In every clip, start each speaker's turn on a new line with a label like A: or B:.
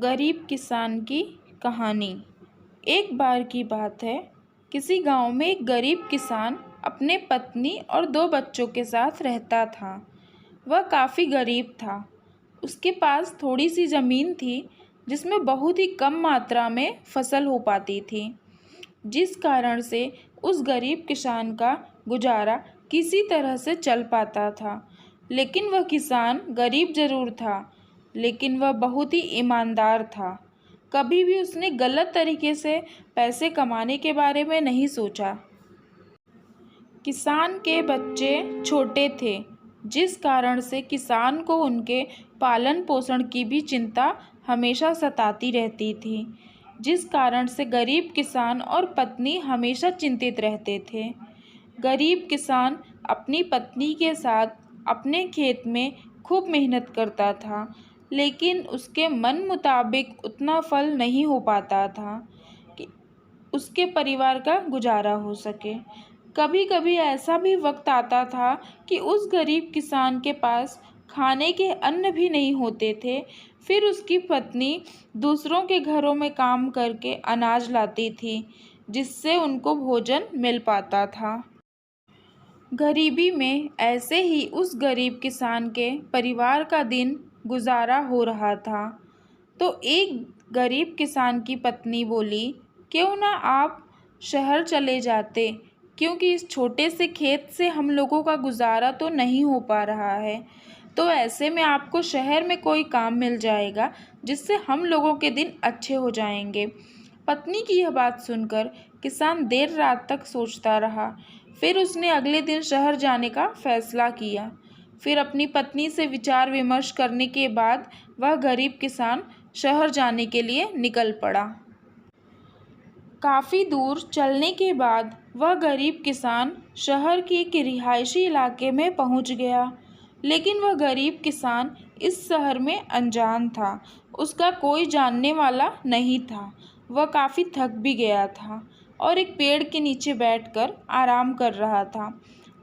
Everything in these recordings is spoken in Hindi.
A: गरीब किसान की कहानी। एक बार की बात है, किसी गांव में एक गरीब किसान अपने पत्नी और 2 बच्चों के साथ रहता था। वह काफ़ी गरीब था। उसके पास थोड़ी सी ज़मीन थी जिसमें बहुत ही कम मात्रा में फसल हो पाती थी, जिस कारण से उस गरीब किसान का गुजारा किसी तरह से चल पाता था। लेकिन वह किसान गरीब ज़रूर था, लेकिन वह बहुत ही ईमानदार था। कभी भी उसने गलत तरीके से पैसे कमाने के बारे में नहीं सोचा। किसान के बच्चे छोटे थे, जिस कारण से किसान को उनके पालन पोषण की भी चिंता हमेशा सताती रहती थी, जिस कारण से गरीब किसान और पत्नी हमेशा चिंतित रहते थे। गरीब किसान अपनी पत्नी के साथ अपने खेत में खूब मेहनत करता था, लेकिन उसके मन मुताबिक उतना फल नहीं हो पाता था कि उसके परिवार का गुजारा हो सके। कभी कभी ऐसा भी वक्त आता था कि उस गरीब किसान के पास खाने के अन्न भी नहीं होते थे। फिर उसकी पत्नी दूसरों के घरों में काम करके अनाज लाती थी, जिससे उनको भोजन मिल पाता था। गरीबी में ऐसे ही उस गरीब किसान के परिवार का दिन गुजारा हो रहा था। तो एक गरीब किसान की पत्नी बोली, क्यों ना आप शहर चले जाते, क्योंकि इस छोटे से खेत से हम लोगों का गुजारा तो नहीं हो पा रहा है। तो ऐसे में आपको शहर में कोई काम मिल जाएगा, जिससे हम लोगों के दिन अच्छे हो जाएंगे। पत्नी की यह बात सुनकर किसान देर रात तक सोचता रहा। फिर उसने अगले दिन शहर जाने का फैसला किया। फिर अपनी पत्नी से विचार विमर्श करने के बाद वह गरीब किसान शहर जाने के लिए निकल पड़ा। काफ़ी दूर चलने के बाद वह गरीब किसान शहर के एक रिहायशी इलाके में पहुंच गया। लेकिन वह गरीब किसान इस शहर में अनजान था। उसका कोई जानने वाला नहीं था। वह काफ़ी थक भी गया था और एक पेड़ के नीचे बैठकर आराम कर रहा था।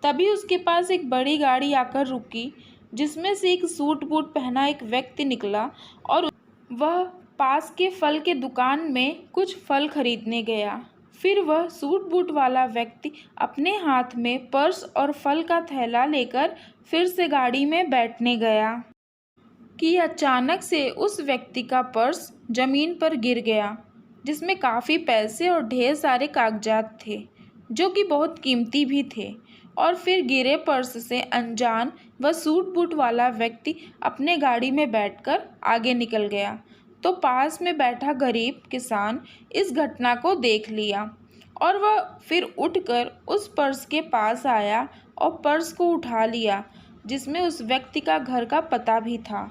A: तभी उसके पास एक बड़ी गाड़ी आकर रुकी, जिसमें से एक सूट बूट पहना एक व्यक्ति निकला और वह पास के फल के दुकान में कुछ फल खरीदने गया। फिर वह सूट बूट वाला व्यक्ति अपने हाथ में पर्स और फल का थैला लेकर फिर से गाड़ी में बैठने गया कि अचानक से उस व्यक्ति का पर्स जमीन पर गिर गया, जिसमें काफ़ी पैसे और ढेर सारे कागजात थे, जो कि बहुत कीमती भी थे। और फिर गिरे पर्स से अनजान वह सूट बूट वाला व्यक्ति अपने गाड़ी में बैठकर आगे निकल गया। तो पास में बैठा गरीब किसान इस घटना को देख लिया और वह फिर उठकर उस पर्स के पास आया और पर्स को उठा लिया, जिसमें उस व्यक्ति का घर का पता भी था।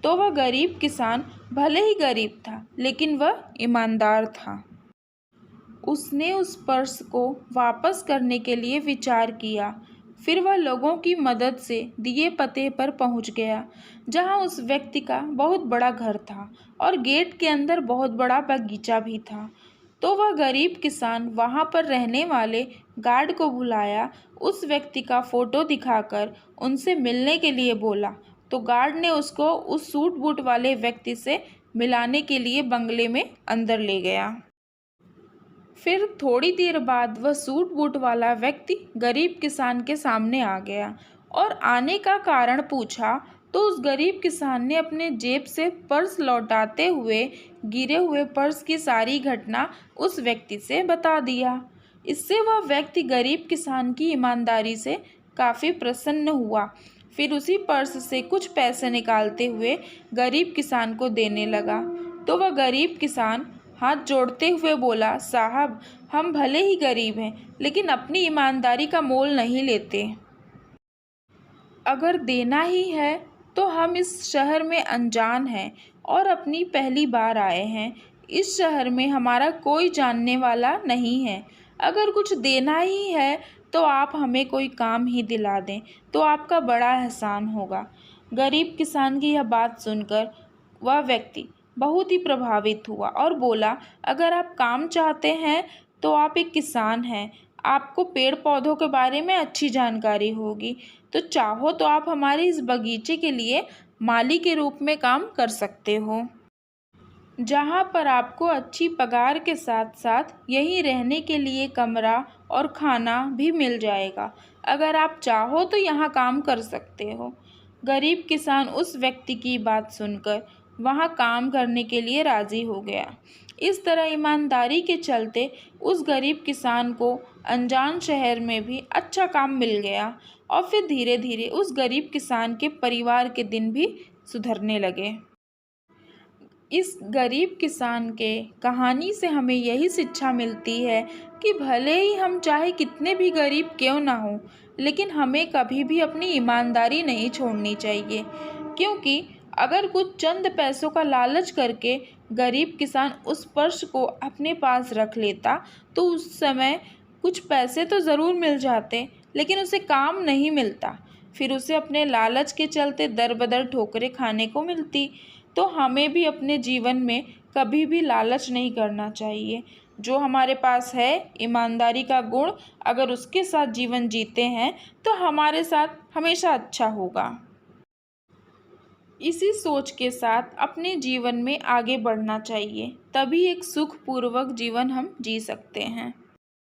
A: तो वह गरीब किसान भले ही गरीब था, लेकिन वह ईमानदार था। उसने उस पर्स को वापस करने के लिए विचार किया। फिर वह लोगों की मदद से दिए पते पर पहुंच गया, जहां उस व्यक्ति का बहुत बड़ा घर था और गेट के अंदर बहुत बड़ा बगीचा भी था। तो वह गरीब किसान वहां पर रहने वाले गार्ड को बुलाया, उस व्यक्ति का फ़ोटो दिखाकर उनसे मिलने के लिए बोला। तो गार्ड ने उसको उस सूट बूट वाले व्यक्ति से मिलाने के लिए बंगले में अंदर ले गया। फिर थोड़ी देर बाद वह सूट बूट वाला व्यक्ति गरीब किसान के सामने आ गया और आने का कारण पूछा। तो उस गरीब किसान ने अपने जेब से पर्स लौटाते हुए गिरे हुए पर्स की सारी घटना उस व्यक्ति से बता दिया। इससे वह व्यक्ति गरीब किसान की ईमानदारी से काफ़ी प्रसन्न हुआ। फिर उसी पर्स से कुछ पैसे निकालते हुए गरीब किसान को देने लगा। तो वह गरीब किसान हाथ जोड़ते हुए बोला, साहब, हम भले ही गरीब हैं, लेकिन अपनी ईमानदारी का मोल नहीं लेते। अगर देना ही है तो हम इस शहर में अनजान हैं और अपनी पहली बार आए हैं। इस शहर में हमारा कोई जानने वाला नहीं है। अगर कुछ देना ही है तो आप हमें कोई काम ही दिला दें, तो आपका बड़ा एहसान होगा। गरीब किसान की यह बात सुनकर वह व्यक्ति बहुत ही प्रभावित हुआ और बोला, अगर आप काम चाहते हैं तो आप एक किसान हैं, आपको पेड़ पौधों के बारे में अच्छी जानकारी होगी, तो चाहो तो आप हमारे इस बगीचे के लिए माली के रूप में काम कर सकते हो। जहाँ पर आपको अच्छी पगार के साथ साथ यहीं रहने के लिए कमरा और खाना भी मिल जाएगा। अगर आप चाहो तो यहाँ काम कर सकते हो। गरीब किसान उस व्यक्ति की बात सुनकर वहाँ काम करने के लिए राज़ी हो गया। इस तरह ईमानदारी के चलते उस गरीब किसान को अनजान शहर में भी अच्छा काम मिल गया और फिर धीरे धीरे उस गरीब किसान के परिवार के दिन भी सुधरने लगे। इस गरीब किसान के कहानी से हमें यही शिक्षा मिलती है कि भले ही हम चाहे कितने भी गरीब क्यों ना हो, लेकिन हमें कभी भी अपनी ईमानदारी नहीं छोड़नी चाहिए। क्योंकि अगर कुछ चंद पैसों का लालच करके गरीब किसान उस पर्स को अपने पास रख लेता तो उस समय कुछ पैसे तो ज़रूर मिल जाते, लेकिन उसे काम नहीं मिलता। फिर उसे अपने लालच के चलते दर बदर ठोकरें खाने को मिलती। तो हमें भी अपने जीवन में कभी भी लालच नहीं करना चाहिए। जो हमारे पास है ईमानदारी का गुण, अगर उसके साथ जीवन जीते हैं तो हमारे साथ हमेशा अच्छा होगा। इसी सोच के साथ अपने जीवन में आगे बढ़ना चाहिए, तभी एक सुखपूर्वक जीवन हम जी सकते हैं।